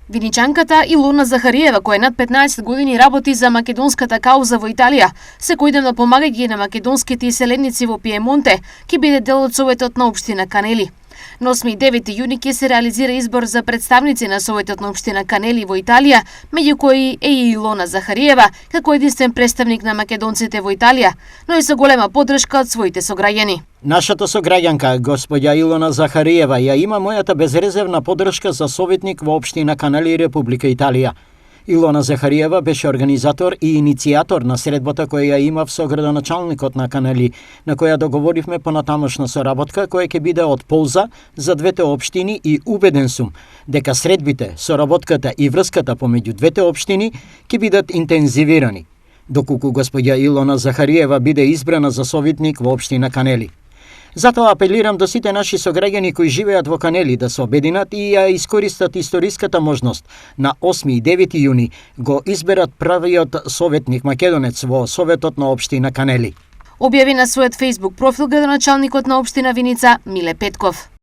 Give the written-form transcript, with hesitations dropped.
Виничанката Илона Захариева, која над 15 години работи за македонската кауза во Италија, секојдневно помагајќи на македонските иселеници во Пиемонте, ќе биде дел од Советот на општина Канели. На 8 и 9 јуни ќе се реализира избор за представници на Советот на општина Канели во Италија, меѓу кои е и Илона Захариева, како единствен представник на македонците во Италија, но и со голема поддршка од своите сограѓани. Нашата сограѓанка, господја Илона Захариева, ја има мојата безрезервна поддршка за советник во општина Канели, Република Италија. Илона Захариева беше организатор и иницијатор на средбата која ја имав со градоначалникот на Канели, на која договоривме понатамошна соработка која ќе биде од полза за двете општини и убеден сум дека средбите, соработката и врската помеѓу двете општини ќе бидат интензивирани, доколку господја Илона Захариева биде избрана за советник во општина Канели. Затоа апелирам до сите наши сограѓани кои живеат во Канели да се обединат и ја искористат историската можност на 8 и 9 јуни го изберат правиот советник македонец во Советот на општина Канели. Објави на својот Facebook профил градоначалникот на општина Виница Миле Петков.